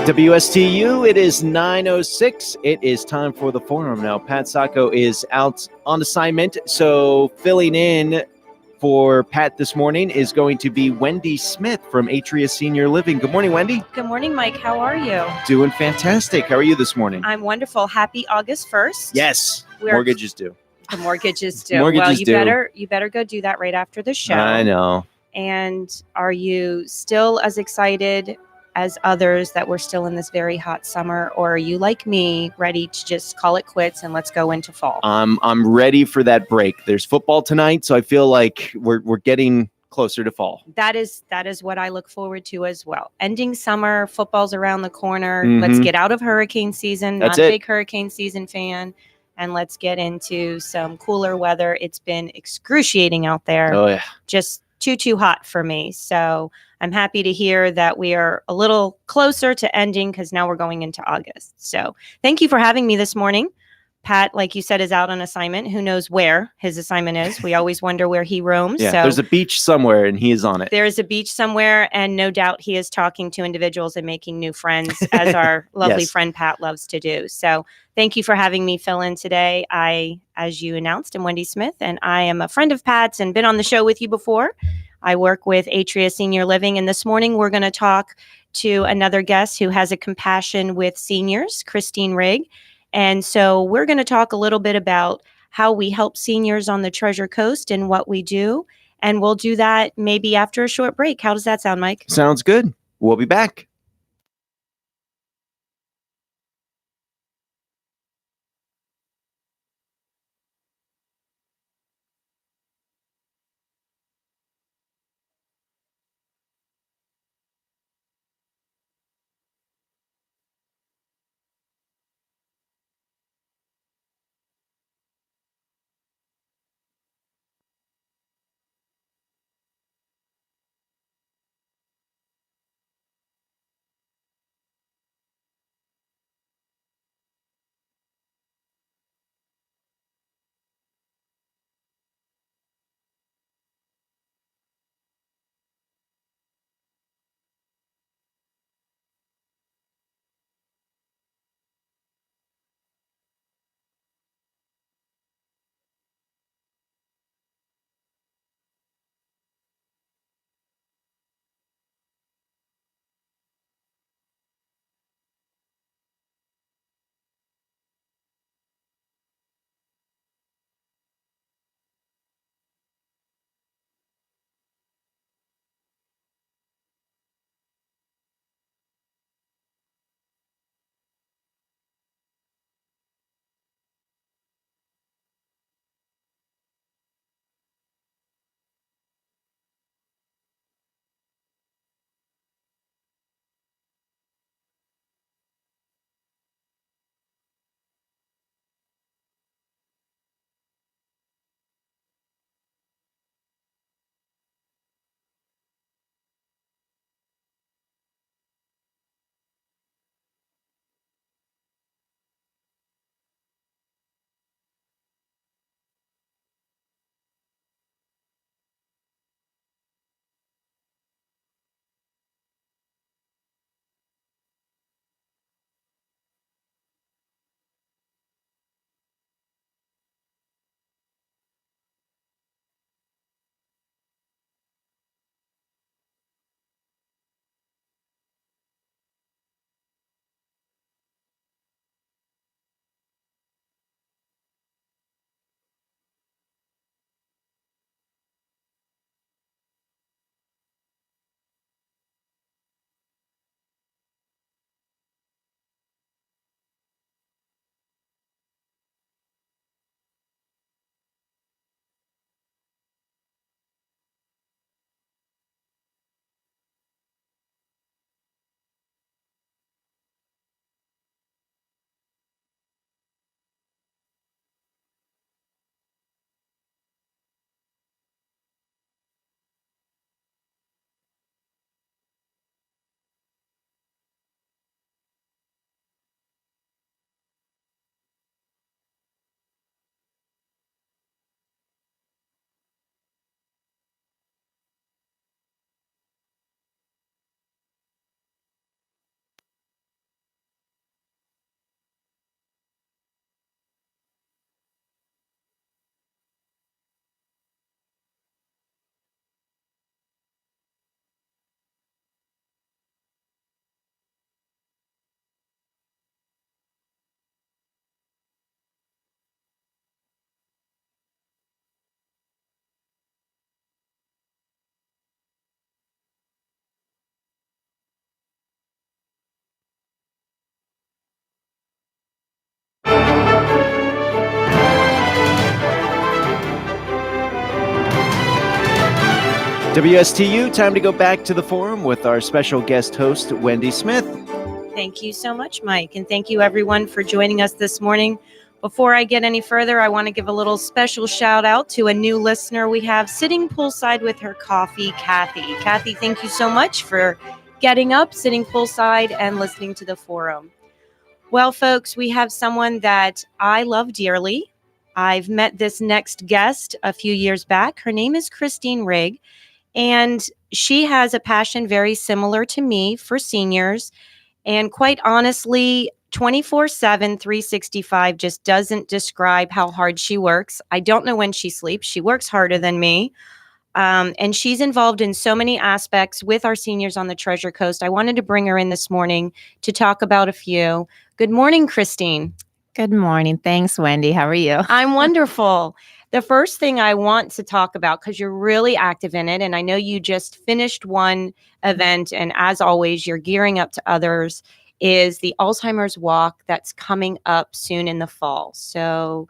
WSTU, it is 9:06. It is time for the forum now. Pat Sacco is out on assignment, so filling in for Pat this morning is going to be Wendy Smith from Atria Senior Living. Good morning, Wendy. Good morning, Mike. How are you? Doing fantastic. How are you this morning? I'm wonderful. Happy August 1st. Yes, mortgages due. The mortgages due. Mortgages you better go do that right after the show. I know. And are you still as excited as others that we're still in this very hot summer, or are you like me, ready to just call it quits and let's go into fall? I'm ready for that break. There's football tonight, so I feel like we're getting closer to fall. That is what I look forward to as well. Ending summer, football's around the corner. Mhm. Let's get out of hurricane season. That's Not a it. big hurricane season fan. And let's get into some cooler weather. It's been excruciating out there. Oh yeah. Just too hot for me. So I'm happy to hear that we are a little closer to ending because now we're going into August. So thank you for having me this morning. Pat, like you said, is out on assignment. Who knows where his assignment is? We always wonder where he roams. Yeah, so there's a beach somewhere and he is on it. there is a beach somewhere, and no doubt he is talking to individuals and making new friends, as our lovely Yes. friend Pat loves to do. So thank you for having me fill in today. I, as you announced, am Wendy Smith, and I am a friend of Pat's and been on the show with you before. I work with Atria Senior Living, and this morning we're going to talk to another guest who has a compassion with seniors, Christine Rigg. And so we're going to talk a little bit about how we help seniors on the Treasure Coast and what we do. And we'll do that maybe after a short break. How does that sound, Mike? Sounds good. We'll be back. WSTU, time to go back to the forum with our special guest host, Wendy Smith. Thank you so much, Mike. And thank you, everyone, for joining us this morning. Before I get any further, I want to give a little special shout out to a new listener we have sitting poolside with her coffee, Kathy. Kathy, thank you so much for getting up, sitting poolside, and listening to the forum. Well, folks, we have someone that I love dearly. I've met this next guest a few years back. Her name is Christine Rigg, and she has a passion very similar to me for seniors. And quite honestly, 24/7, 365 just doesn't describe how hard she works. I don't know when she sleeps. She works harder than me. And she's involved in so many aspects with our seniors on the Treasure Coast. I wanted to bring her in this morning to talk about a few. Good morning, Christine. Good morning. Thanks, Wendy. How are you? I'm wonderful. The first thing I want to talk about, because you're really active in it, and I know you just finished one event, and as always, you're gearing up to others, is the Alzheimer's Walk that's coming up soon in the fall. So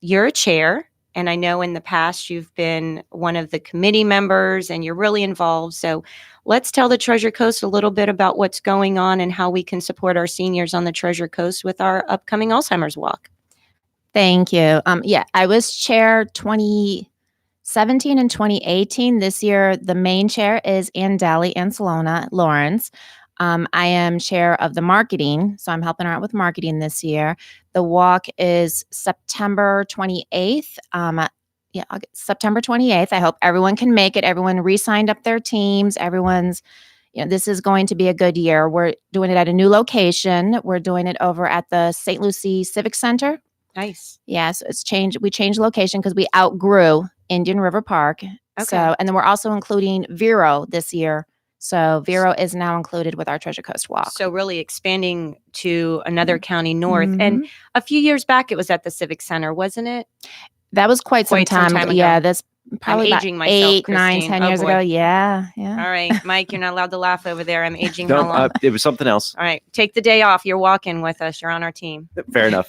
you're a chair, and I know in the past you've been one of the committee members, and you're really involved. So let's tell the Treasure Coast a little bit about what's going on and how we can support our seniors on the Treasure Coast with our upcoming Alzheimer's Walk. Thank you. I was chair 2017 and 2018. This year, the main chair is Andeli Ancelona Lawrence. I am chair of the marketing, so I'm helping her out with marketing this year. The walk is September 28th. September 28th. I hope everyone can make it. Everyone re-signed up their teams. This is going to be a good year. We're doing it at a new location. We're doing it over at the St. Lucie Civic Center. Nice. Yes, it's changed. We changed location because we outgrew Indian River Park. Okay. So, and then we're also including Vero this year. So Vero is now included with our Treasure Coast Walk. So really expanding to another county north. And a few years back, it was at the Civic Center, wasn't it? That was quite some time ago. Yeah, that's probably about aging myself, 8, 9, 10 years ago. Yeah. All right, Mike, you're not allowed to laugh over there. I'm aging No, how long? it was something else. All right, take the day off. You're walking with us. You're on our team. Fair enough.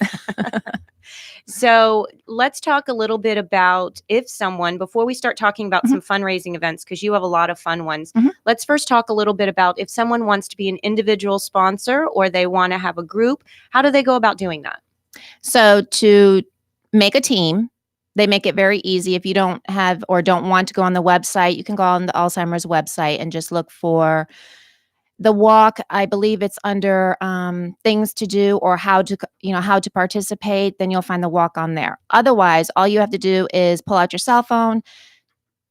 So let's talk a little bit about before we start talking about some fundraising events, because you have a lot of fun ones, let's first talk a little bit about if someone wants to be an individual sponsor or they want to have a group, how do they go about doing that? So to make a team, they make it very easy. If you don't have or don't want to go on the website, you can go on the Alzheimer's website and just look for the walk. I believe it's under things to do or how to participate. Then you'll find the walk on there. Otherwise, all you have to do is pull out your cell phone,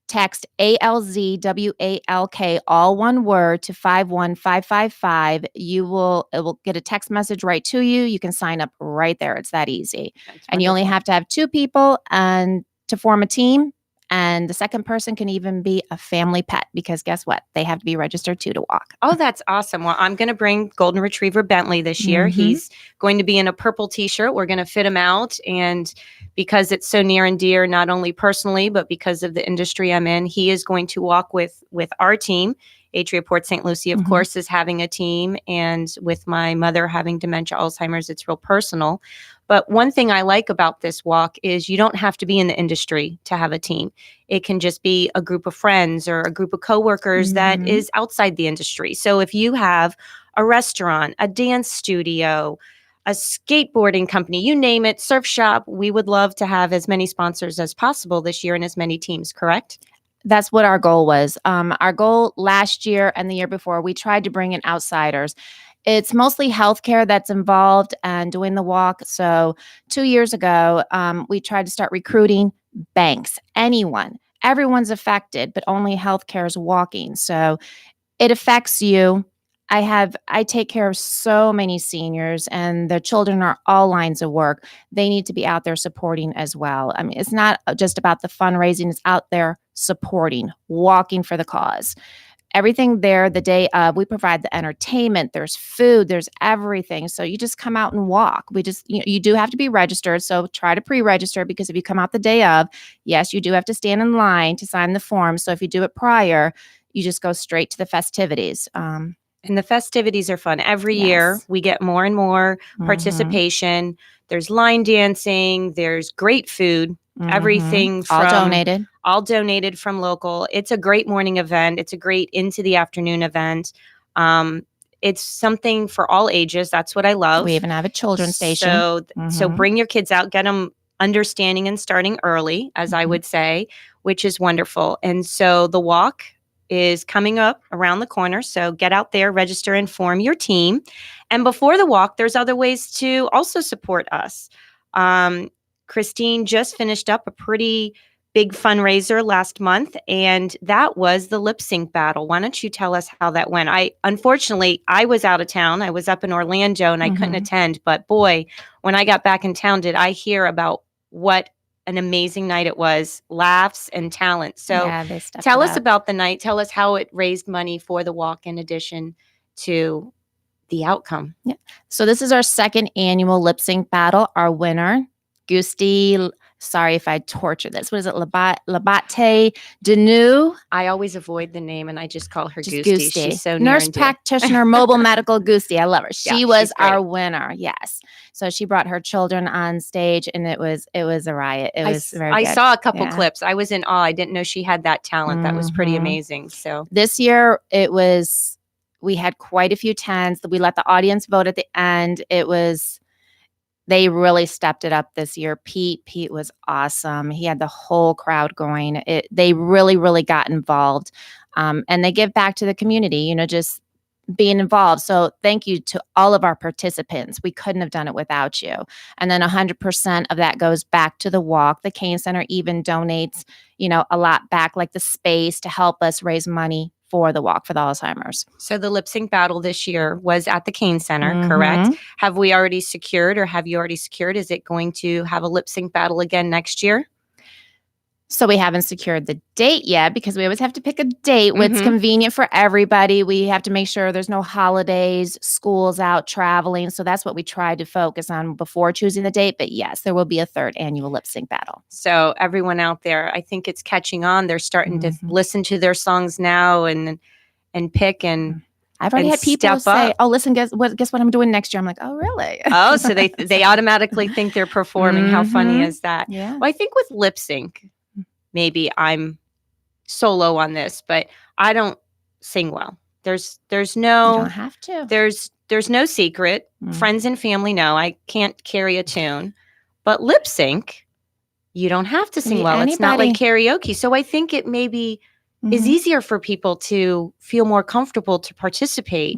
text ALZWALK, all one word, to 51555. It will get a text message right to you. You can sign up right there. It's that easy. And you only have to have 2 people and to form a team. And the second person can even be a family pet, because guess what? They have to be registered too to walk. Oh, that's awesome. Well, I'm going to bring Golden Retriever Bentley this year. He's going to be in a purple t-shirt. We're going to fit him out. And because it's so near and dear, not only personally, but because of the industry I'm in, he is going to walk with our team. Atria Port St. Lucie, of course, is having a team. And with my mother having dementia, Alzheimer's, it's real personal. But one thing I like about this walk is you don't have to be in the industry to have a team. It can just be a group of friends or a group of coworkers that is outside the industry. So if you have a restaurant, a dance studio, a skateboarding company, you name it, surf shop, we would love to have as many sponsors as possible this year and as many teams, correct? That's what our goal was. Our goal last year and the year before, we tried to bring in outsiders. It's mostly healthcare that's involved and doing the walk. So 2 years ago, we tried to start recruiting banks, everyone's affected, but only healthcare is walking. So it affects you. I take care of so many seniors, and their children are all lines of work. They need to be out there supporting as well. I mean, it's not just about the fundraising, it's out there supporting, walking for the cause. Everything there the day of, we provide the entertainment, there's food, there's everything. So you just come out and walk. You do have to be registered. So try to pre-register, because if you come out the day of, yes, you do have to stand in line to sign the form. So if you do it prior, you just go straight to the festivities. And the festivities are fun. Every year we get more and more participation. There's line dancing. There's great food. Everything all from donated. all donated from local. It's a great morning event. It's a great into the afternoon event. It's something for all ages. That's what I love. We even have a children's station. So bring your kids out, get them understanding and starting early, as I would say, which is wonderful. And so the walk is coming up around the corner. So get out there, register, and form your team. And before the walk, there's other ways to also support us. Christine just finished up a pretty big fundraiser last month, and that was the lip sync battle. Why don't you tell us how that went? Unfortunately, I was out of town. I was up in Orlando and I couldn't attend, but boy, when I got back in town, did I hear about what an amazing night it was, laughs and talent. So they stepped tell it us up. about the night. Tell us how it raised money for the walk in addition to the outcome. So this is our second annual lip sync battle. Our winner, Gusti, sorry if I torture this. What is it? Labate Denu. I always avoid the name and I just call her Just Gusti. She's so near nurse and dear. practitioner, mobile medical Gusti. I love her. Yeah, She was she's great. our winner. Yes. So she brought her children on stage, and it was a riot. It was very I good. saw a couple Yeah. clips. I was in awe. I didn't know she had that talent. That was pretty amazing. So This year we had quite a few tens. We let the audience vote at the end. They really stepped it up this year. Pete was awesome. He had the whole crowd going. They really, really got involved. And they give back to the community, just being involved. So thank you to all of our participants. We couldn't have done it without you. And then 100% of that goes back to the walk. The Kane Center even donates, a lot back, like the space, to help us raise money for the walk for the Alzheimer's. So the lip sync battle this year was at the Kane Center, correct? Have we already secured, or have you already secured? Is it going to have a lip sync battle again next year? So we haven't secured the date yet, because we always have to pick a date what's convenient for everybody. We have to make sure there's no holidays, schools out, traveling. So that's what we tried to focus on before choosing the date. But yes, there will be a third annual lip sync battle. So everyone out there, I think it's catching on. They're starting to listen to their songs now and pick and I've already had people say, "Oh, listen, guess what I'm doing next year." I'm like, "Oh, really?" Oh, so they automatically think they're performing. How funny is that? Yeah. Well, I think with lip sync, maybe I'm solo on this, but I don't sing well. There's no, You don't have to. there's no secret. Friends and family know I can't carry a tune, but lip sync, you don't have to sing well. It's not like karaoke. So I think it maybe is easier for people to feel more comfortable to participate.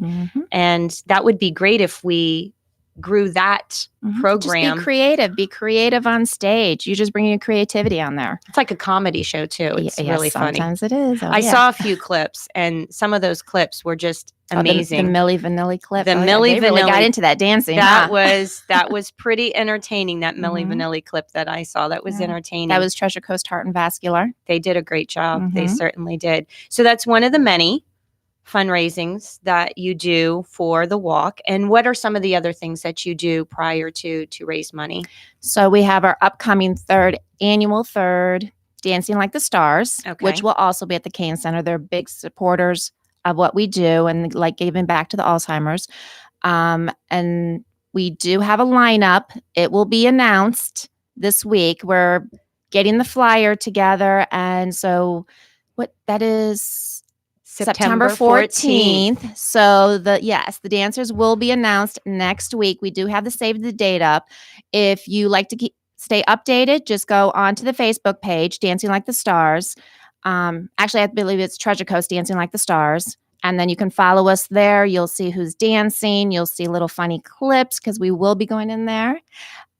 And that would be great if we grew that program. Just be creative on stage. You just bring your creativity on there. It's like a comedy show too. It's really funny. Sometimes it is. I saw a few clips, and some of those clips were just amazing. The Milli Vanilli clip. The Milli Vanilli really got into that dancing. That was pretty entertaining. That Milli Vanilli clip that I saw, that was entertaining. That was Treasure Coast Heart and Vascular. They did a great job. They certainly did. So that's one of the many fundraisings that you do for the walk. And what are some of the other things that you do prior to raise money? So we have our upcoming annual Dancing Like the Stars, which will also be at the Kane Center. They're big supporters of what we do and like giving back to the Alzheimer's. And we do have a lineup. It will be announced this week. We're getting the flyer together. And so what that is September 14th. So the dancers will be announced next week. We do have the save the date up. If you like to stay updated, just go onto the Facebook page, Dancing Like the Stars. Actually, I believe it's Treasure Coast Dancing Like the Stars. And then you can follow us there. You'll see who's dancing. You'll see little funny clips because we will be going in there.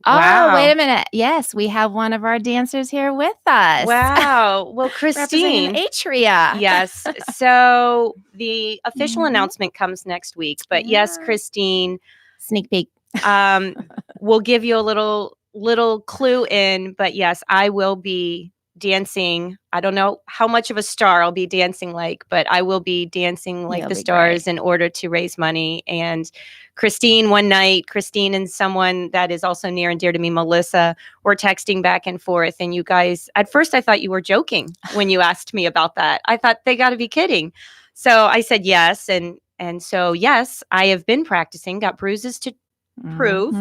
Wow. Oh, wait a minute. Yes, we have one of our dancers here with us. Wow. Well, Christine. Atria. Yes. So the official announcement comes next week. But yes, Christine. Sneak peek. We'll give you a little clue in. But yes, I will be dancing. I don't know how much of a star I'll be dancing like, but I will be dancing like the stars in order to raise money. And Christine and someone that is also near and dear to me, Melissa, were texting back and forth. And you guys, at first I thought you were joking when you asked me about that. I thought they got to be kidding. So I said yes. And so, yes, I have been practicing, got bruises to prove,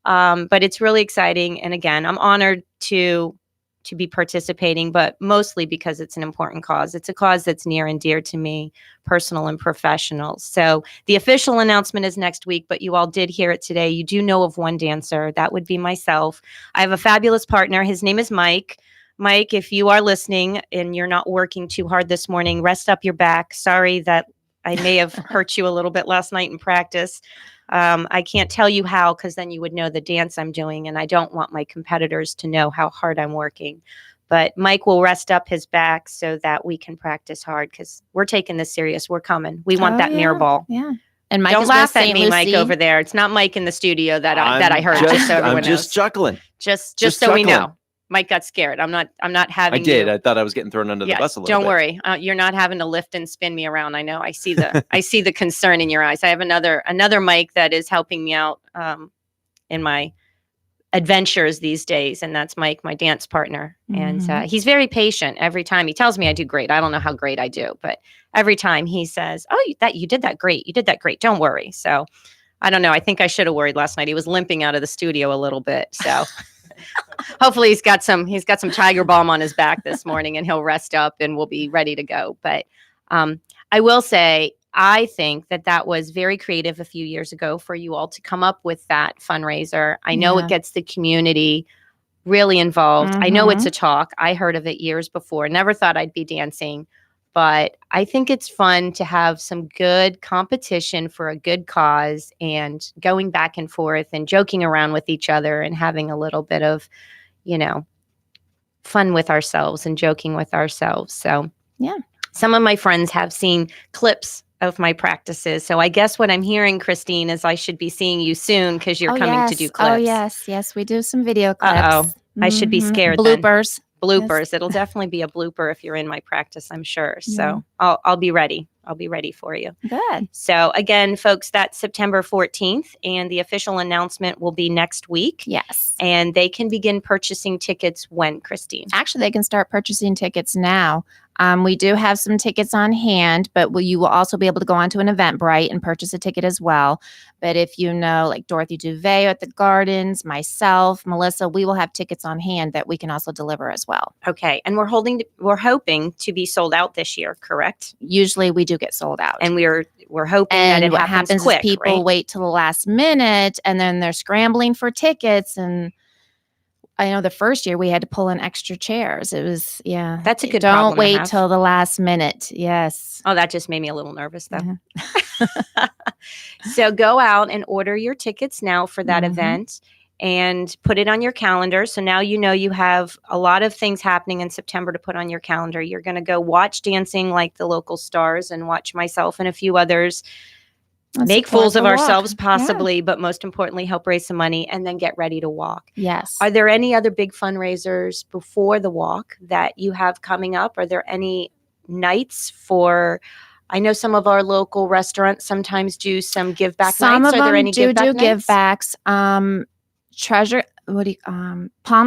but it's really exciting. And again, I'm honored to to be participating, but mostly because it's an important cause. It's a cause that's near and dear to me, personal and professional. So the official announcement is next week, but you all did hear it today. You do know of one dancer. That would be myself. I have a fabulous partner. His name is Mike. Mike, if you are listening and you're not working too hard this morning, rest up your back. Sorry that I may have hurt you a little bit last night in practice. I can't tell you how, because then you would know the dance I'm doing, and I don't want my competitors to know how hard I'm working. But Mike will rest up his back so that we can practice hard, because we're taking this serious. We're coming. We want that mirror ball. Yeah. And Mike Don't is laugh with at St. me, Mike, Lucie. over there. It's not Mike in the studio that I heard. Just so everyone I'm just knows. chuckling. Just just so we chuckling. know. Mike got scared. I'm not having. I did. You. I thought I was getting thrown under the bus a little Don't bit. worry. You're not having to lift and spin me around. I know. I see the concern in your eyes. I have another Mike that is helping me out in my adventures these days, and that's Mike, my dance partner. And he's very patient. Every time he tells me I do great. I don't know how great I do, but every time he says, "Oh, you did that great. You did that great. Don't worry." So I don't know. I think I should have worried last night. He was limping out of the studio a little bit. So hopefully he's got some Tiger Balm on his back this morning, and he'll rest up and we'll be ready to go. But I will say, I think that was very creative a few years ago for you all to come up with that fundraiser. I know it gets the community really involved. I know it's a talk. I heard of it years before. Never thought I'd be dancing. But I think it's fun to have some good competition for a good cause, and going back and forth and joking around with each other and having a little bit of, fun with ourselves and joking with ourselves. So yeah, some of my friends have seen clips of my practices. So I guess what I'm hearing, Christine, is I should be seeing you soon, because you're coming to do clips. Oh, yes. We do some video clips. Uh-oh. I should be scared then. Bloopers. Yes. It'll definitely be a blooper if you're in my practice, I'm sure. So I'll be ready. I'll be ready for you. Good. So again, folks, that's September 14th, and the official announcement will be next week. Yes. And they can begin purchasing tickets when, Christine? Actually, they can start purchasing tickets now. We do have some tickets on hand, but you will also be able to go onto an Eventbrite and purchase a ticket as well. But if you know, like Dorothy Duvet at the Gardens, myself, Melissa, we will have tickets on hand that we can also deliver as well. Okay. And we're hoping to be sold out this year, correct? Usually we do get sold out. And we're hoping that it what happens quick, is people wait till the last minute, and then they're scrambling for tickets. And I know the first year we had to pull in extra chairs. It was, That's a good Don't problem to wait have. till the last minute. Yes. Oh, that just made me a little nervous, though. So go out and order your tickets now for that event, and put it on your calendar. So now you know you have a lot of things happening in September to put on your calendar. You're going to go watch dancing like the local stars, and watch myself and a few others make fools of ourselves, possibly, but most importantly, help raise some money, and then get ready to walk. Yes. Are there any other big fundraisers before the walk that you have coming up? Are there any nights for... I know some of our local restaurants sometimes do some give back Some nights. of Are there them any do give backs. Palm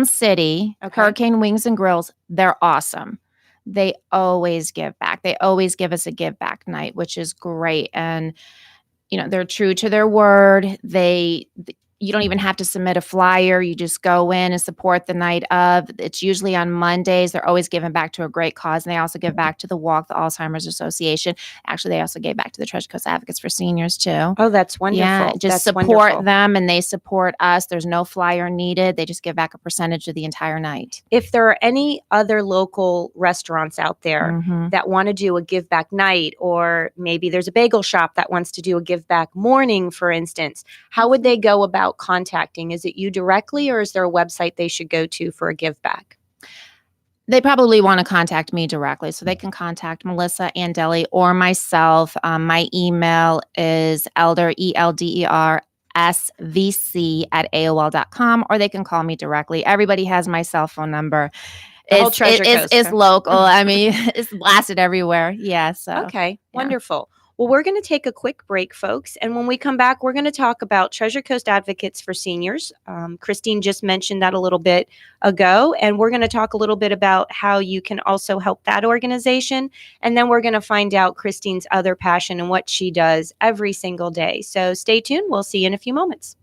City, Okay. Hurricane Wings and Grills, they're awesome. They always give back. They always give us a give back night, which is great. And, they're true to their word. You don't even have to submit a flyer. You just go in and support the night of. It's usually on Mondays. They're always giving back to a great cause. And they also give back to the Walk, the Alzheimer's Association. Actually, they also gave back to the Treasure Coast Advocates for Seniors too. Oh, that's wonderful. Yeah, just That's support wonderful. them, and they support us. There's no flyer needed. They just give back a percentage of the entire night. If there are any other local restaurants out there Mhm. that want to do a give back night, or maybe there's a bagel shop that wants to do a give back morning, for instance, how would they go about contacting? Is it you directly, or is there a website they should go to for a give back? They probably want to contact me directly, so they can contact Melissa Andeli or myself. My email is elder, ELDER, svc@aol.com, or they can call me directly. Everybody has my cell phone number. The whole Treasure Coast. It's local. I mean, it's blasted everywhere. Yeah. So Okay, wonderful. Well, we're going to take a quick break, folks. And when we come back, we're going to talk about Treasure Coast Advocates for Seniors. Christine just mentioned that a little bit ago. And we're going to talk a little bit about how you can also help that organization. And then we're going to find out Christine's other passion and what she does every single day. So stay tuned. We'll see you in a few moments.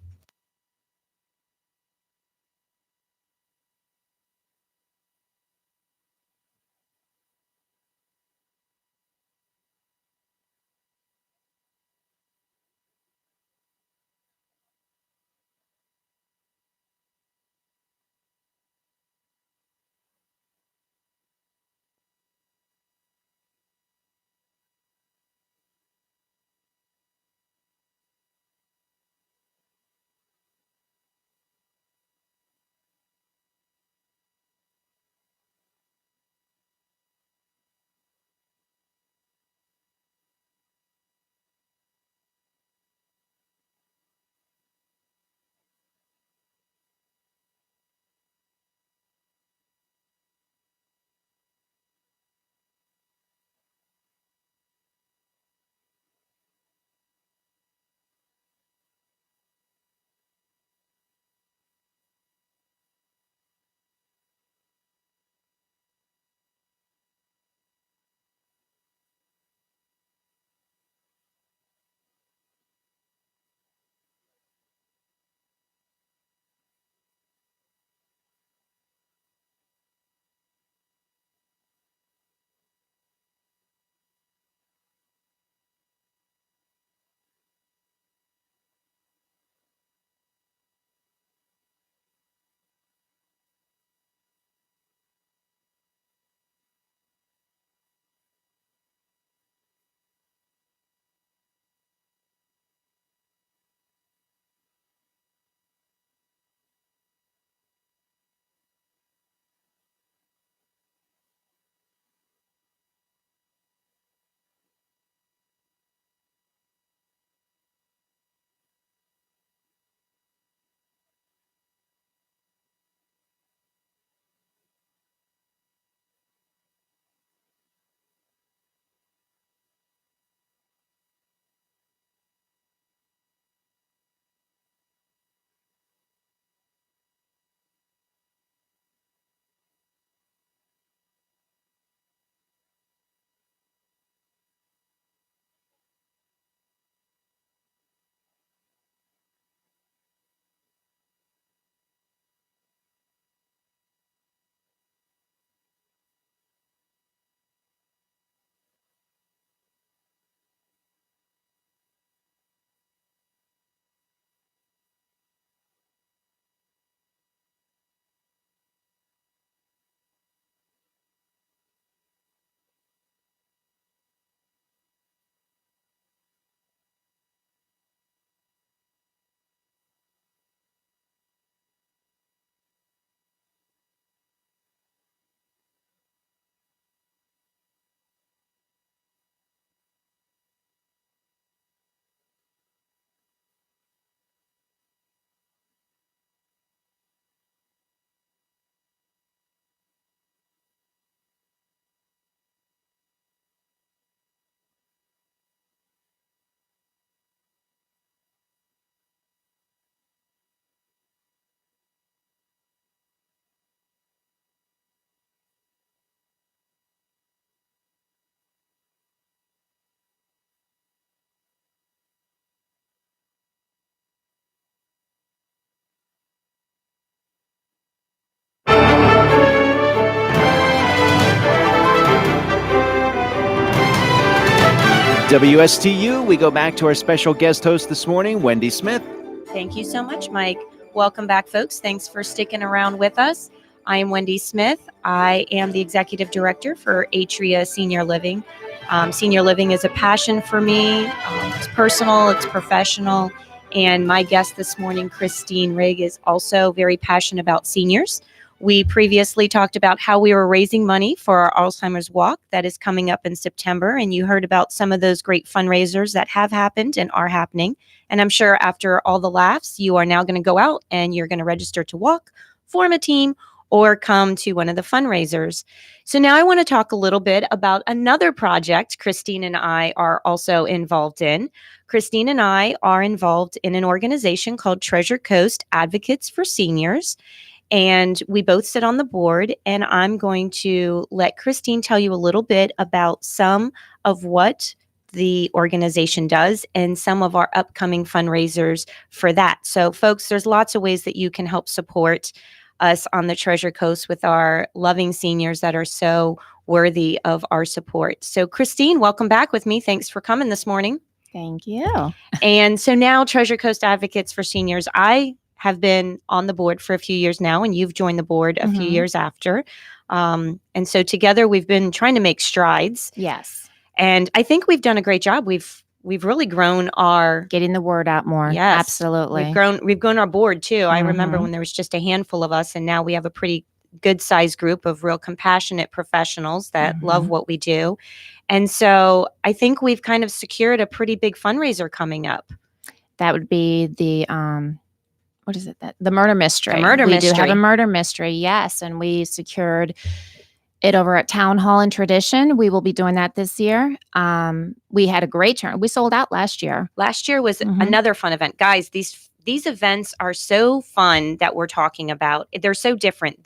WSTU, we go back to our special guest host this morning, Wendy Smith. Thank you so much, Mike. Welcome back, folks. Thanks for sticking around with us. I am Wendy Smith. I am the executive director for Atria Senior Living. Senior living is a passion for me. It's personal, it's professional. And my guest this morning, Christine Rigg, is also very passionate about seniors. We previously talked about how we were raising money for our Alzheimer's Walk that is coming up in September. And you heard about some of those great fundraisers that have happened and are happening. And I'm sure after all the laughs, you are now going to go out and you're going to register to walk, form a team, or come to one of the fundraisers. So now I want to talk a little bit about another project Christine and I are also involved in. Christine and I are involved in an organization called Treasure Coast Advocates for Seniors. And we both sit on the board, and I'm going to let Christine tell you a little bit about some of what the organization does and some of our upcoming fundraisers for that. So folks, there's lots of ways that you can help support us on the Treasure Coast with our loving seniors that are so worthy of our support. So Christine, welcome back with me. Thanks for coming this morning. Thank you. And so now Treasure Coast Advocates for Seniors, I have been on the board for a few years now, and you've joined the board a few years after. And so together we've been trying to make strides. Yes. And I think we've done a great job. We've really grown our Getting the word out more. Yes. Absolutely. We've grown our board too. I remember when there was just a handful of us, and now we have a pretty good sized group of real compassionate professionals that love what we do. And so I think we've kind of secured a pretty big fundraiser coming up. That would be the what is it? The murder mystery. The murder we mystery. do have a murder mystery, yes, and we secured it over at Town Hall in Tradition. We will be doing that this year. We had a great turn. We sold out last year. Last year was another fun event. Guys, these events are so fun that we're talking about. They're so different.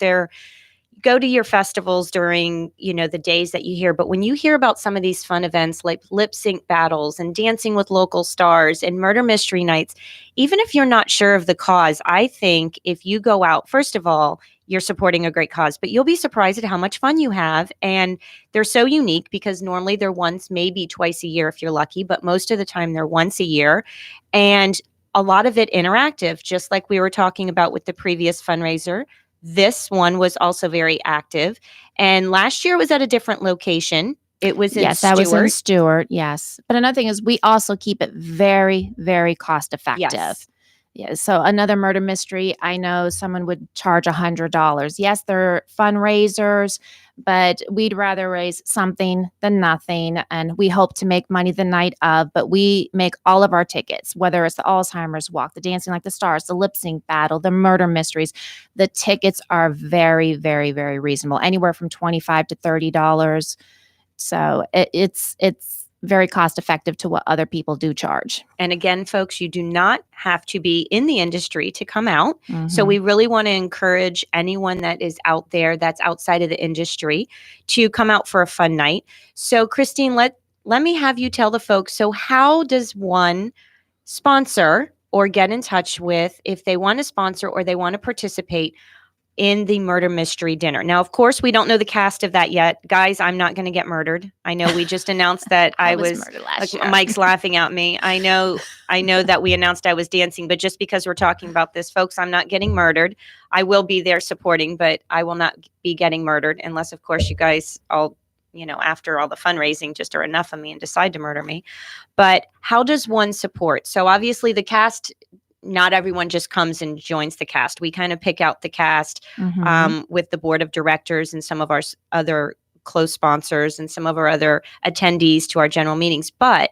Go to your festivals during, the days that you hear. But when you hear about some of these fun events like lip sync battles and dancing with local stars and murder mystery nights, even if you're not sure of the cause, I think if you go out, first of all, you're supporting a great cause, but you'll be surprised at how much fun you have. And they're so unique because normally they're once, maybe twice a year if you're lucky, but most of the time they're once a year. And a lot of it interactive, just like we were talking about with the previous fundraiser. This one was also very active. And last year was at a different location. It was in Yes, Stewart. that was in Stewart, yes. But another thing is we also keep it very, very cost effective. Yes. Yeah, so another murder mystery, I know someone would charge $100. Yes, they're fundraisers, but we'd rather raise something than nothing. And we hope to make money the night of, but we make all of our tickets, whether it's the Alzheimer's Walk, the Dancing Like the Stars, the lip sync battle, the murder mysteries. The tickets are very, very, very reasonable, anywhere from $25 to $30. So it's very cost effective to what other people do charge. And again, folks, you do not have to be in the industry to come out. So we really want to encourage anyone that is out there that's outside of the industry to come out for a fun night. So Christine, let me have you tell the folks, so how does one sponsor or get in touch with if they want to sponsor or they want to participate in the murder mystery dinner? Now, of course, we don't know the cast of that yet. Guys, I'm not going to get murdered. I know we just announced that I was murdered last year. Mike's laughing at me. I know that we announced I was dancing, but just because we're talking about this, folks, I'm not getting murdered. I will be there supporting, but I will not be getting murdered unless, of course, you guys all, after all the fundraising just are enough of me and decide to murder me. But how does one support? So obviously the cast, not everyone just comes and joins the cast. We kind of pick out the cast with the board of directors and some of our other close sponsors and some of our other attendees to our general meetings. But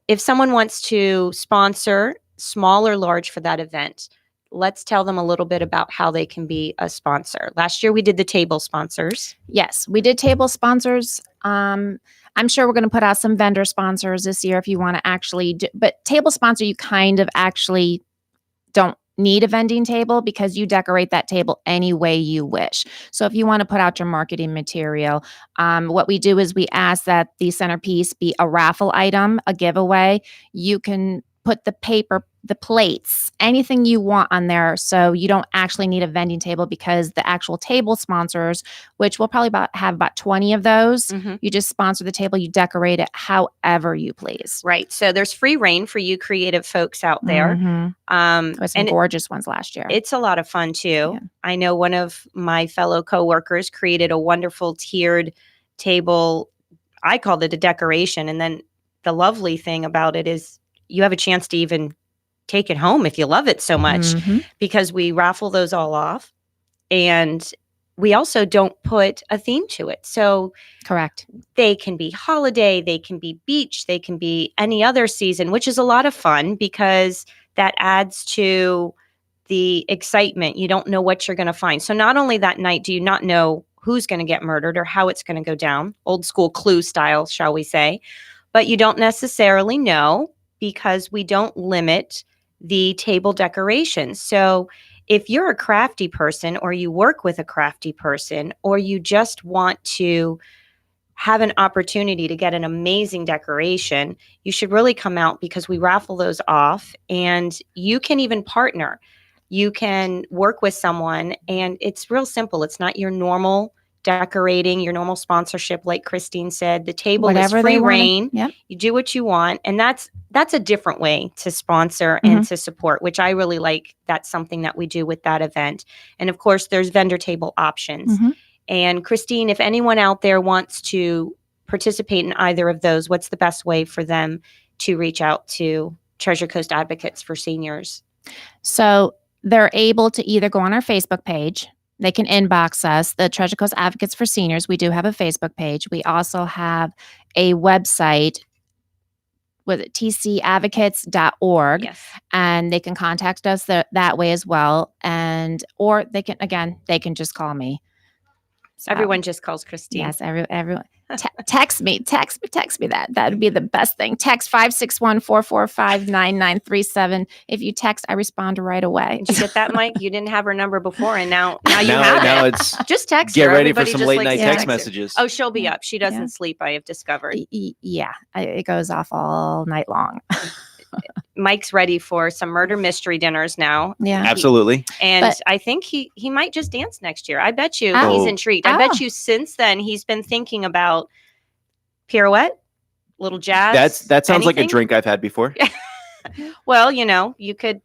if someone wants to sponsor, small or large, for that event, let's tell them a little bit about how they can be a sponsor. Last year we did the table sponsors. Yes, we did table sponsors. I'm sure we're going to put out some vendor sponsors this year if you want to actually do, but table sponsor, you kind of actually don't need a vending table because you decorate that table any way you wish. So if you want to put out your marketing material, what we do is we ask that the centerpiece be a raffle item, a giveaway. You can put the paper the plates, anything you want on there. So you don't actually need a vending table because the actual table sponsors, which we'll probably have about 20 of those, Mhm. you just sponsor the table, you decorate it however you please. Right. So there's free reign for you creative folks out there. Mhm. There was some And gorgeous ones last year. it's a lot of fun too. Yeah. I know one of my fellow coworkers created a wonderful tiered table. I called it a decoration. And then the lovely thing about it is you have a chance to even take it home if you love it so much, Mhm. because we raffle those all off. And we also don't put a theme to it. So Correct. they can be holiday, they can be beach, they can be any other season, which is a lot of fun because that adds to the excitement. You don't know what you're going to find. So not only that night do you not know who's going to get murdered or how it's going to go down, old school Clue style, shall we say, but you don't necessarily know because we don't limit the table decorations. So if you're a crafty person or you work with a crafty person or you just want to have an opportunity to get an amazing decoration, you should really come out because we raffle those off and you can even partner. You can work with someone and it's real simple. It's not your normal decorating, your normal sponsorship, like Christine said. The table Whatever is they free wanna- reign. Yep. You do what you want. And that's a different way to sponsor and to support, which I really like. That's something that we do with that event. And of course, there's vendor table options. Mhm. And Christine, if anyone out there wants to participate in either of those, what's the best way for them to reach out to Treasure Coast Advocates for Seniors? So they're able to either go on our Facebook page. They can inbox us, the Treasure Coast Advocates for Seniors. We do have a Facebook page. We also have a website with tcadvocates.org, Yes. and they can contact us that way as well. And or they can just call me. So, Everyone just calls Christine. yes, everyone. Text me that. That would be the best thing. Text 561-445-9937. If you text, I respond right away. Did you get that, Mike? You didn't have her number before, and now you now, have now it. it's Just text get her. ready for Everybody some just late likes night to text text her. messages. Oh, she'll be up. She doesn't Yeah. sleep, I have discovered. Yeah, it goes off all night long. Mike's ready for some murder mystery dinners now. Yeah. Absolutely. And But- I think he might just dance next year. I bet you Oh. he's intrigued. I Oh. bet you since then he's been thinking about pirouette, little jazz. That sounds like a anything. drink I've had before. Well, you could,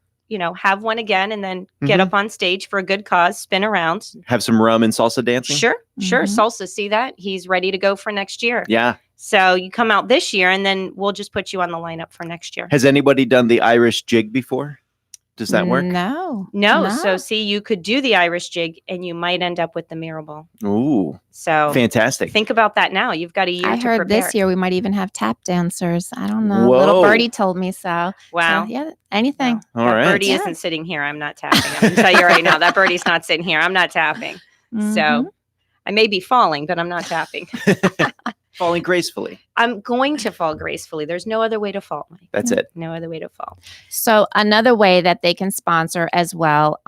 have one again and then get Mhm. up on stage for a good cause, spin around. Have some rum and salsa dancing. Sure. Mhm. Salsa, see that? He's ready to go for next year. Yeah. So you come out this year and then we'll just put you on the lineup for next year. Has anybody done the Irish jig before? Does that work? No. No. So see, you could do the Irish jig and you might end up with the Mirrorball. Ooh, So fantastic. think about that now. You've got a year I to heard prepare. this year we might even have tap dancers. I don't know. Little Whoa. birdie told me so. Wow. So, yeah, anything. All That right. birdie Yeah. isn't sitting here. I'm not tapping. I'm going to tell you right now. That birdie's not sitting here. I'm not tapping. Mhm. So I may be falling, but I'm not tapping. Falling gracefully. I'm going to fall gracefully. There's no other way to fall, Mike. That's it. No other way to fall. So another way that they can sponsor as well,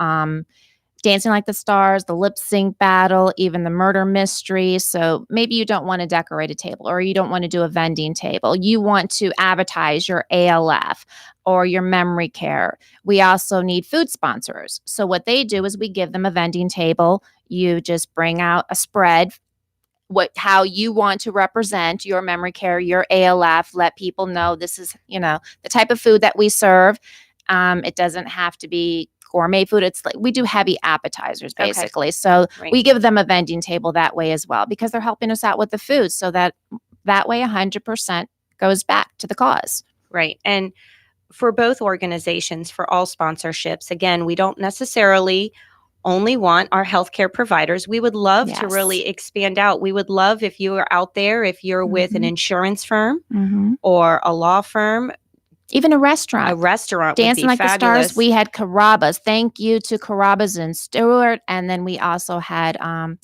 Dancing Like the Stars, the lip sync battle, even the murder mystery. So maybe you don't want to decorate a table or you don't want to do a vending table. You want to advertise your ALF or your memory care. We also need food sponsors. So what they do is we give them a vending table. You just bring out a spread, how you want to represent your memory care, your ALF, let people know this is, the type of food that we serve. It doesn't have to be gourmet food. It's like we do heavy appetizers Okay. basically. So Right. we give them a vending table that way as well because they're helping us out with the food. So that way 100% goes back to the cause. Right. And for both organizations, for all sponsorships, again, we don't necessarily only want our healthcare providers. We would love to Yes. really expand out. We would love if you are out there, if you're with an Mhm. insurance firm or a law firm, Even a restaurant. a restaurant Dancing would Like be the fabulous. Stars, we had Carrabba's. Thank you to Carrabba's in Stewart. And then we also had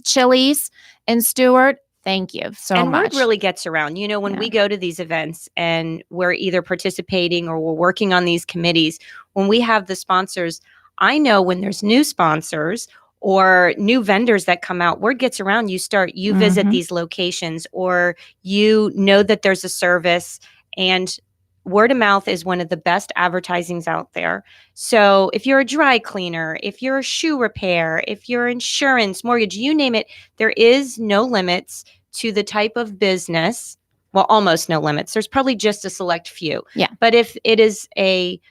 Chili's in Stewart. Thank you so and much. word really gets around. When Yeah. we go to these events and we're either participating or we're working on these committees, when we have the sponsors, I know when there's new sponsors or new vendors that come out, word gets around. You visit Mhm. these locations or you know that there's a service and word of mouth is one of the best advertisings out there. So if you're a dry cleaner, if you're a shoe repair, if you're insurance, mortgage, you name it, there is no limits to the type of business. Well, almost no limits. There's probably just a select few. Yeah. But if it is a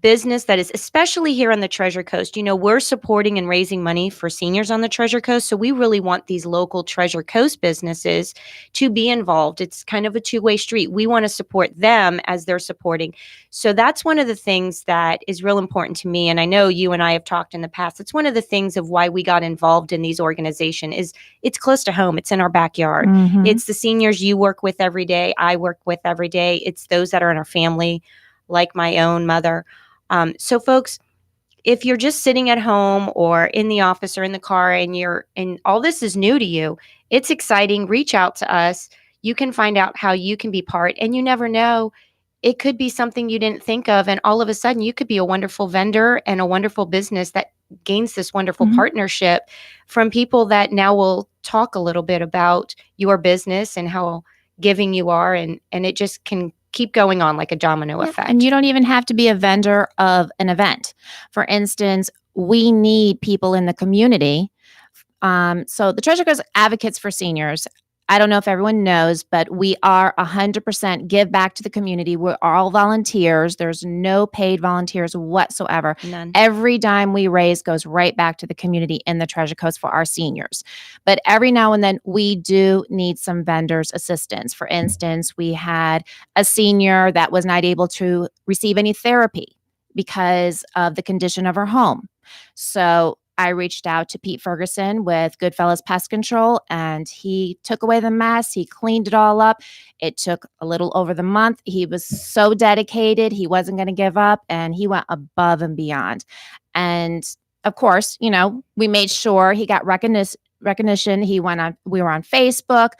business that is, especially here on the Treasure Coast, we're supporting and raising money for seniors on the Treasure Coast. So we really want these local Treasure Coast businesses to be involved. It's kind of a two-way street. We want to support them as they're supporting. So that's one of the things that is real important to me. And I know you and I have talked in the past. It's one of the things of why we got involved in these organizations is it's close to home. It's in our backyard. Mhm. It's the seniors you work with every day. I work with every day. It's those that are in our family, like my own mother. So folks, if you're just sitting at home or in the office or in the car and all this is new to you, it's exciting. Reach out to us. You can find out how you can be part, and you never know. It could be something you didn't think of, and all of a sudden you could be a wonderful vendor and a wonderful business that gains this wonderful Mhm. partnership from people that now will talk a little bit about your business and how giving you are, and it just can keep going on like a domino Yeah, effect. and you don't even have to be a vendor of an event. For instance, we need people in the community. So the Treasure Coast Advocates for Seniors, I don't know if everyone knows, but we are 100% give back to the community. We're all volunteers. There's no paid volunteers whatsoever. None. Every dime we raise goes right back to the community in the Treasure Coast for our seniors. But every now and then we do need some vendors' assistance. For instance, we had a senior that was not able to receive any therapy because of the condition of her home. So I reached out to Pete Ferguson with Goodfellas Pest Control, and he took away the mess. He cleaned it all up. It took a little over the month. He was so dedicated. He wasn't going to give up, and he went above and beyond. And of course, we made sure he got recognition. We were on Facebook.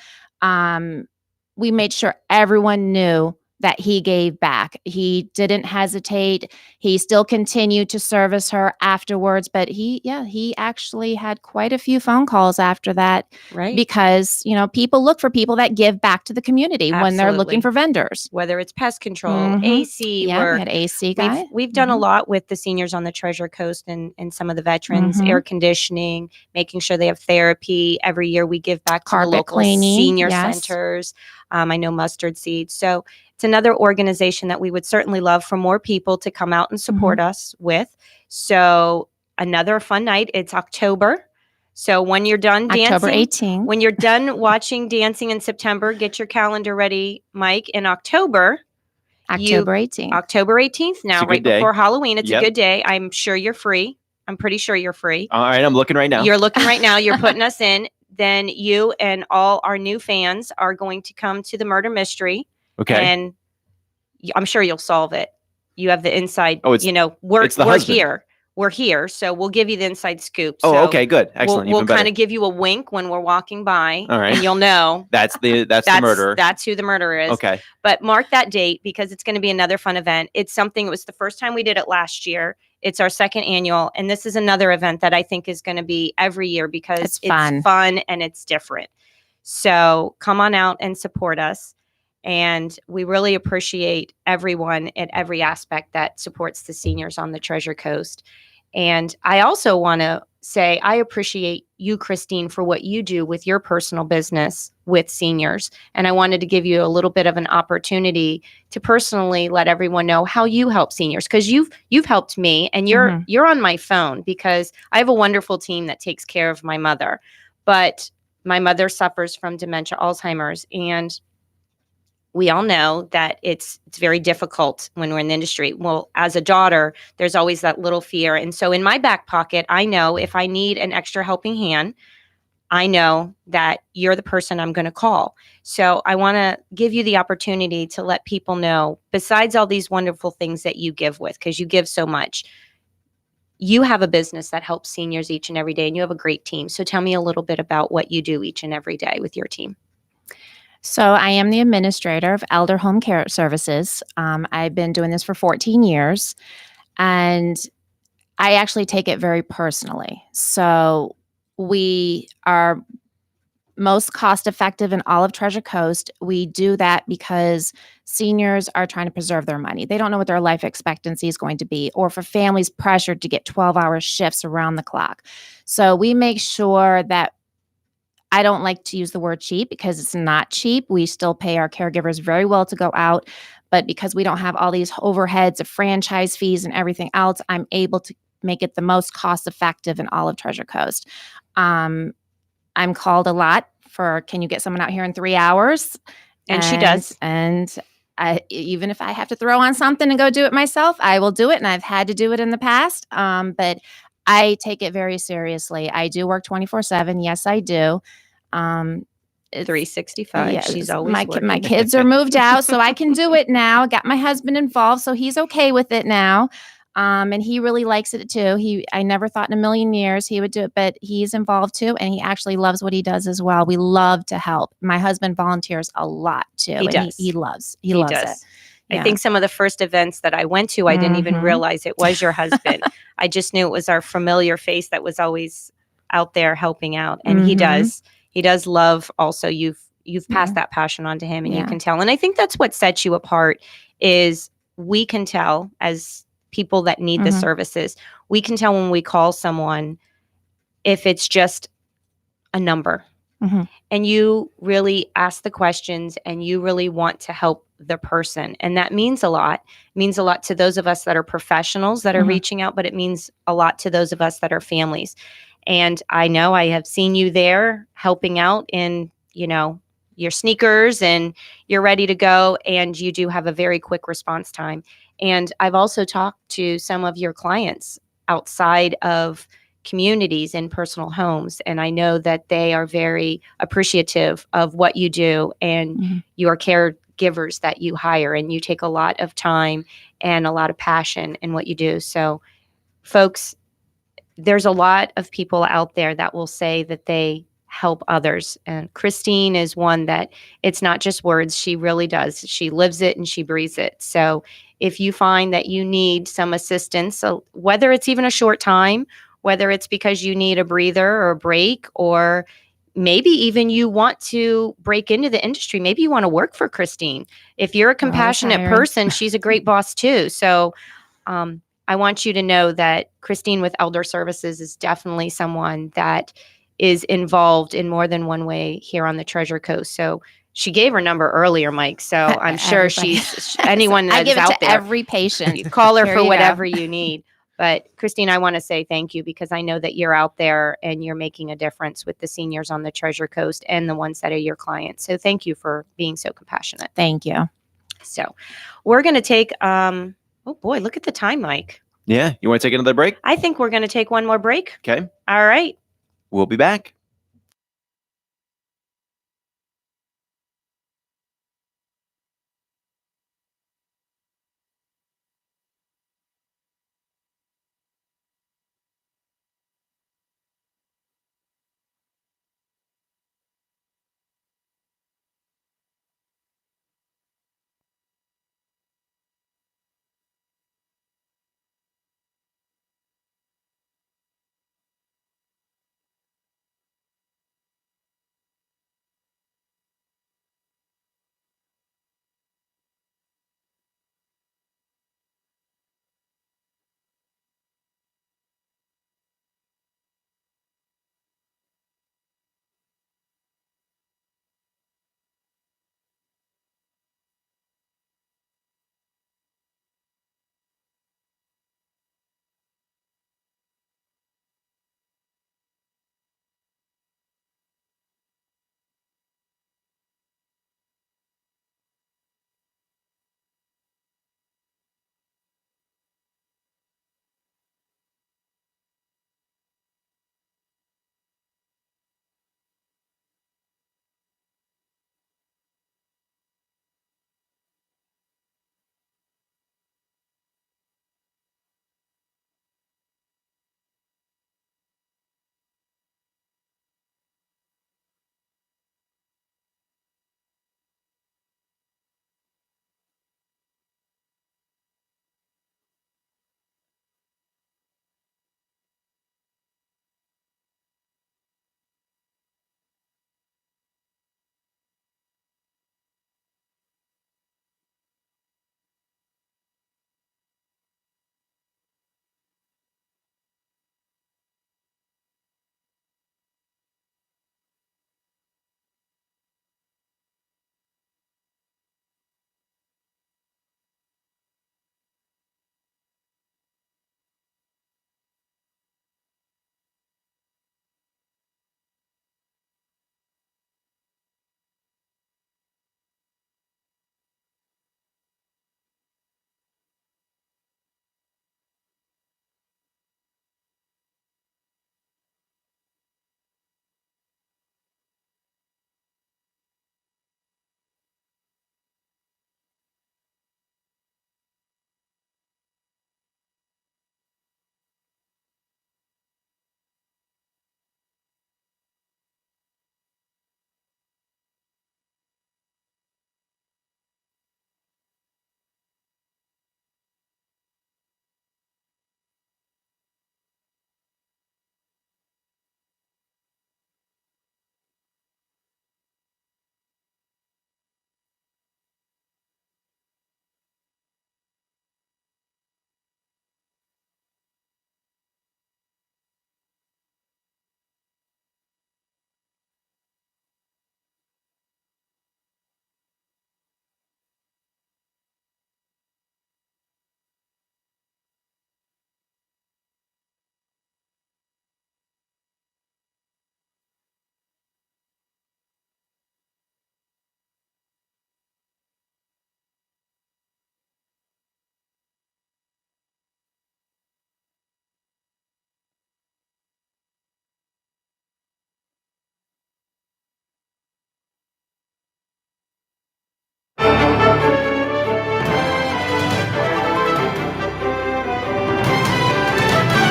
We made sure everyone knew that he gave back. He didn't hesitate. He still continued to service her afterwards, but he actually had quite a few phone calls after that, Right. because, people look for people that give back to the community when they're looking Absolutely. for vendors. Whether it's pest control, Mhm. AC, Yeah, we or had AC guy. we've done a Mhm. lot with the seniors on the Treasure Coast and some of the veterans, Mhm. air conditioning, making sure they have therapy. Every year we give back to the Carpet local cleaning, senior yes. centers. I know Mustard Seed. So it's another organization that we would certainly love for more people to come out and support us with. So another fun night. It's October. So when you're done October dancing, 18th. when you're done watching Dancing in September, get your calendar ready, Mike. In October, October 18th. October 18th now, It's a right good day. before Halloween. It's Yep. a good day. I'm sure you're free. I'm pretty sure you're free. All right, I'm looking right now. You're looking right now. You're putting us in. Then you and all our new fans are going to come to the murder mystery, Okay. and I'm sure you'll solve it. You have the inside. Oh, it's we're the husband. here. We're here, so we'll give you the inside scoop. Oh, So okay, good. Excellent. We'll Even better. kind of give you a wink when we're walking by, All right. and you'll know That's the murderer. That's who the murderer is. Okay. But mark that date because it's going to be another fun event. It was the first time we did it last year. It's our second annual. And this is another event that I think is going to be every year because It's fun. fun and it's different. So come on out and support us. And we really appreciate everyone at every aspect that supports the seniors on the Treasure Coast. And I also want to say I appreciate you, Christine, for what you do with your personal business with seniors. And I wanted to give you a little bit of an opportunity to personally let everyone know how you help seniors, because you've helped me, and you're on my phone because I have a wonderful team that takes care of my mother. But my mother suffers from dementia, Alzheimer's, and we all know that it's very difficult when we're in the industry. Well, as a daughter, there's always that little fear. And so in my back pocket, I know if I need an extra helping hand, I know that you're the person I'm going to call. So I want to give you the opportunity to let people know, besides all these wonderful things that you give with, because you give so much, you have a business that helps seniors each and every day, and you have a great team. So tell me a little bit about what you do each and every day with your team. So I am the administrator of Elder Home Care Services. I've been doing this for 14 years, and I actually take it very personally. So we are most cost effective in all of Treasure Coast. We do that because seniors are trying to preserve their money. They don't know what their life expectancy is going to be, or for families pressured to get 12-hour shifts around the clock. So we make sure that, I don't like to use the word cheap because it's not cheap. We still pay our caregivers very well to go out, but because we don't have all these overheads of franchise fees and everything else, I'm able to make it the most cost effective in all of Treasure Coast. I'm called a lot for, can you get someone out here in 3 hours? And she does. And even if I have to throw on something and go do it myself, I will do it. And I've had to do it in the past. But I take it very seriously. I do work 24/7. Yes, I do. It's 365. yeah, She's it's- always my working. my kids are moved out, so I can do it now. Got my husband involved, so he's okay with it now. And he really likes it too. I never thought in a million years he would do it, but he's involved too, and he actually loves what he does as well. We love to help. My husband volunteers a lot too, He and does. he loves He it. does. I Yeah. think some of the first events that I went to, I didn't even Mhm. realize it was your husband. I just knew it was our familiar face that was always out there helping out. And he Mhm. does. He does love also you've passed Yeah. that passion on to him and you Yeah. can tell. And I think that's what sets you apart is we can tell as people that need the Mhm. services. We can tell when we call someone if it's just a number Mhm. and you really ask the questions and you really want to help the person. And that means a lot. It means a lot to those of us that are professionals that are Mhm. reaching out, but it means a lot to those of us that are families. And I know I have seen you there helping out in, your sneakers and you're ready to go and you do have a very quick response time. And I've also talked to some of your clients outside of communities in personal homes. And I know that they are very appreciative of what you do and Mhm. your caregivers that you hire. And you take a lot of time and a lot of passion in what you do. So, folks, there's a lot of people out there that will say that they help others. And Christine is one that it's not just words. She really does. She lives it and she breathes it. So if you find that you need some assistance, so whether it's even a short time, whether it's because you need a breather or a break, or maybe even you want to break into the industry, maybe you want to work for Christine. If you're a compassionate hiring. person, she's a great boss too. So I want you to know that Christine with Elder Services is definitely someone that is involved in more than one way here on the Treasure Coast. So she gave her number earlier, Mike. So I'm sure Everybody. anyone I that give is it to out there, every patient. you call her Here for you go. whatever you need. But Christine, I want to say thank you because I know that you're out there and you're making a difference with the seniors on the Treasure Coast and the ones that are your clients. So thank you for being so compassionate. Thank you. So we're going to take, oh boy, look at the time, Mike. Yeah. You want to take another break? I think we're going to take one more break. Okay. All right. We'll be back.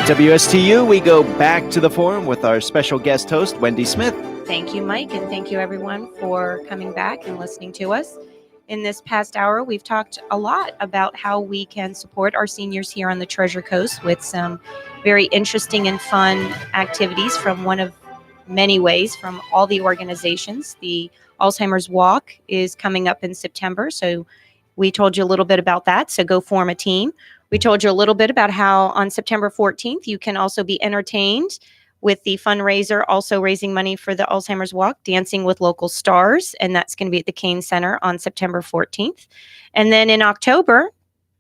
WSTU, we go back to the forum with our special guest host, Wendy Smith. Thank you, Mike, and thank you, everyone, for coming back and listening to us. In this past hour, we've talked a lot about how we can support our seniors here on the Treasure Coast with some very interesting and fun activities from one of many ways from all the organizations. The Alzheimer's Walk is coming up in September, so we told you a little bit about that, so go form a team. We told you a little bit about how on September 14th, you can also be entertained with the fundraiser, also raising money for the Alzheimer's Walk, Dancing with Local Stars, and that's going to be at the Kane Center on September 14th. And then in October,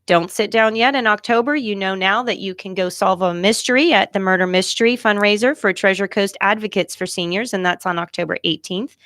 don't sit down yet. In October, you know now that you can go solve a mystery at the Murder Mystery fundraiser for Treasure Coast Advocates for Seniors, and that's on October 18th.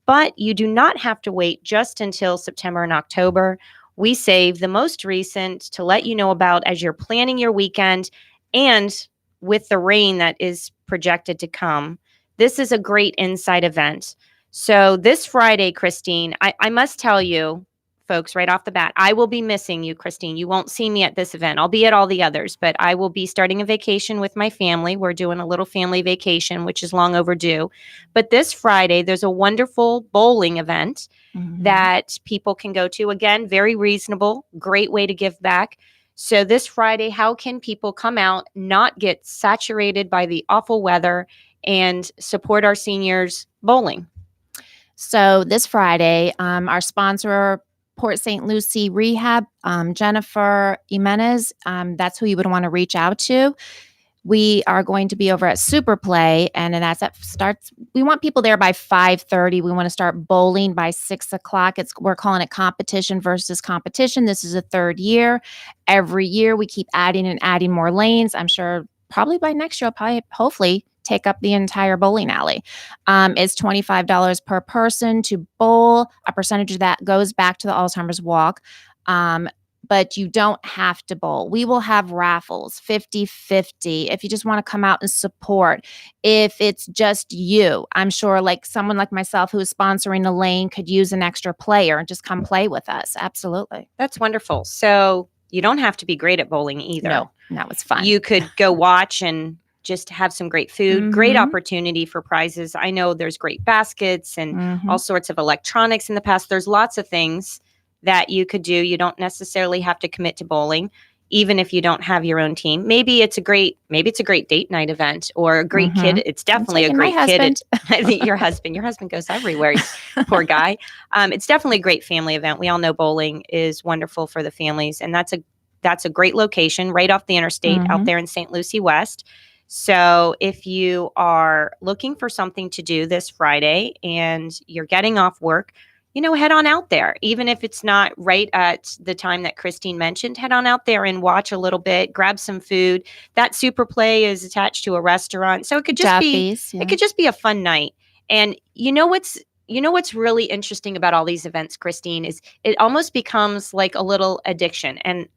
But you do not have to wait just until September and October. We save the most recent to let you know about as you're planning your weekend, and with the rain that is projected to come, this is a great inside event. So this Friday, Christine, I must tell you, folks, right off the bat, I will be missing you, Christine. You won't see me at this event. I'll be at all the others, but I will be starting a vacation with my family. We're doing a little family vacation, which is long overdue. But this Friday, there's a wonderful bowling event that people can go to. Again, very reasonable, great way to give back. So this Friday, how can people come out, not get saturated by the awful weather, and support our seniors bowling? So this Friday, our sponsor, Port St. Lucie Rehab, Jennifer Jimenez, that's who you would want to reach out to. We are going to be over at Super Play, and we want people there by 5:30. We want to start bowling by 6 o'clock. We're calling it competition versus competition. This is the third year. Every year we keep adding and adding more lanes. I'm sure probably by next year, hopefully take up the entire bowling alley. It's $25 per person to bowl. A percentage of that goes back to the Alzheimer's Walk. But you don't have to bowl. We will have raffles, 50-50, if you just want to come out and support. If it's just you, I'm sure like someone like myself who is sponsoring a lane could use an extra player and just come play with us. Absolutely. That's wonderful. So you don't have to be great at bowling either. No, it's fun. You could go watch and just have some great food, great opportunity for prizes. I know there's great baskets and all sorts of electronics in the past. There's lots of things that you could do. You don't necessarily have to commit to bowling, even if you don't have your own team. Maybe it's a great date night event or a great kid. It's definitely a great kid. Your husband goes everywhere. Poor guy. It's definitely a great family event. We all know bowling is wonderful for the families, and that's a great location right off the interstate out there in St. Lucie West. So if you are looking for something to do this Friday and you're getting off work, head on out there. Even if it's not right at the time that Christine mentioned, head on out there and watch a little bit, grab some food. That Super Play is attached to a restaurant. So it could just it could just be a fun night. And what's really interesting about all these events, Christine, is it almost becomes like a little addiction. And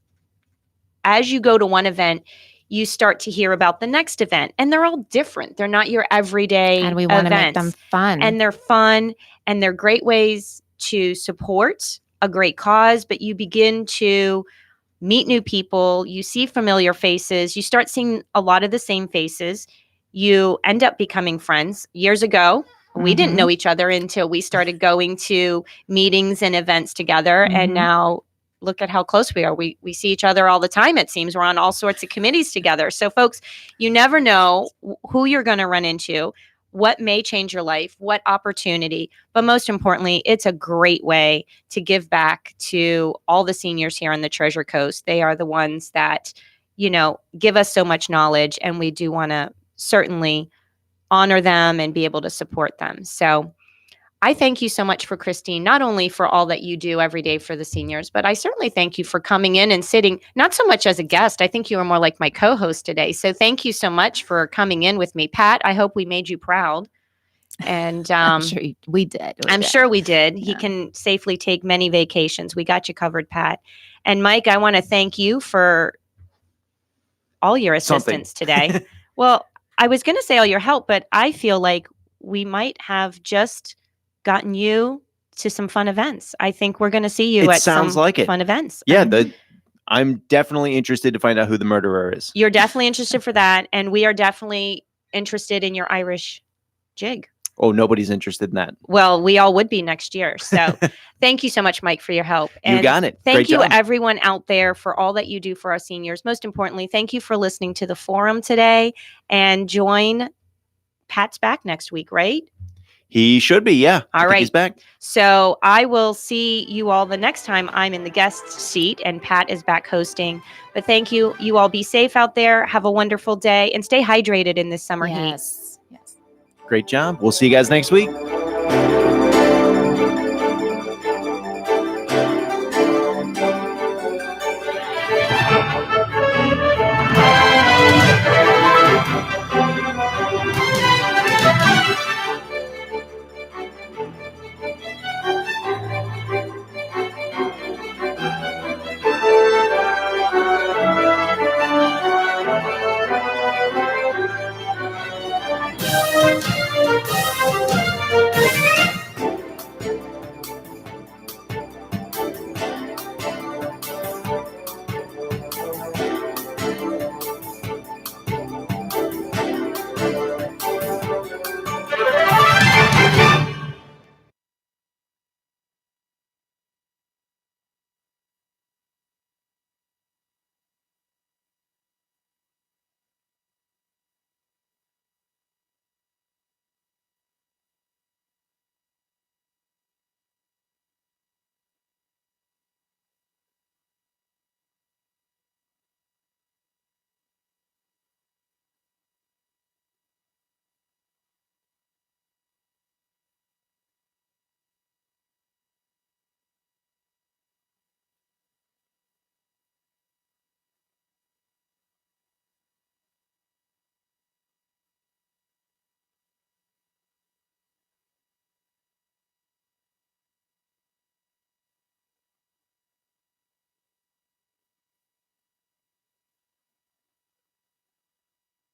as you go to one event, you start to hear about the next event, and they're all different. They're not your everyday events. And we want to make them fun. And they're fun, and they're great ways to support a great cause, but you begin to meet new people. You see familiar faces. You start seeing a lot of the same faces. You end up becoming friends. Years ago, we didn't know each other until we started going to meetings and events together. And now look at how close we are. We see each other all the time. It seems we're on all sorts of committees together. So folks, you never know who you're going to run into, what may change your life, what opportunity, but most importantly, it's a great way to give back to all the seniors here on the Treasure Coast. They are the ones that, give us so much knowledge, and we do want to certainly honor them and be able to support them. So I thank you so much for Christine, not only for all that you do every day for the seniors, but I certainly thank you for coming in and sitting, not so much as a guest. I think you were more like my co-host today. So thank you so much for coming in with me. Pat, I hope we made you proud. And I'm sure we did. I'm sure we did. Yeah. He can safely take many vacations. We got you covered, Pat. And Mike, I want to thank you for all your assistance today. Well, I was going to say all your help, but I feel like we might have just gotten you to some fun events. I think we're going to see you at some fun events. Yeah, I'm definitely interested to find out who the murderer is. You're definitely interested for that. And we are definitely interested in your Irish jig. Oh, nobody's interested in that. Well, we all would be next year. So thank you so much, Mike, for your help. You got it. Thank Great you, job. everyone out there, for all that you do for our seniors. Most importantly, thank you for listening to the forum today, and join Pat's back next week, right? He should be, yeah. I think right. He's back. So I will see you all the next time I'm in the guest seat and Pat is back hosting. But thank you. You all be safe out there. Have a wonderful day and stay hydrated in this summer heat. Yes. Great job. We'll see you guys next week.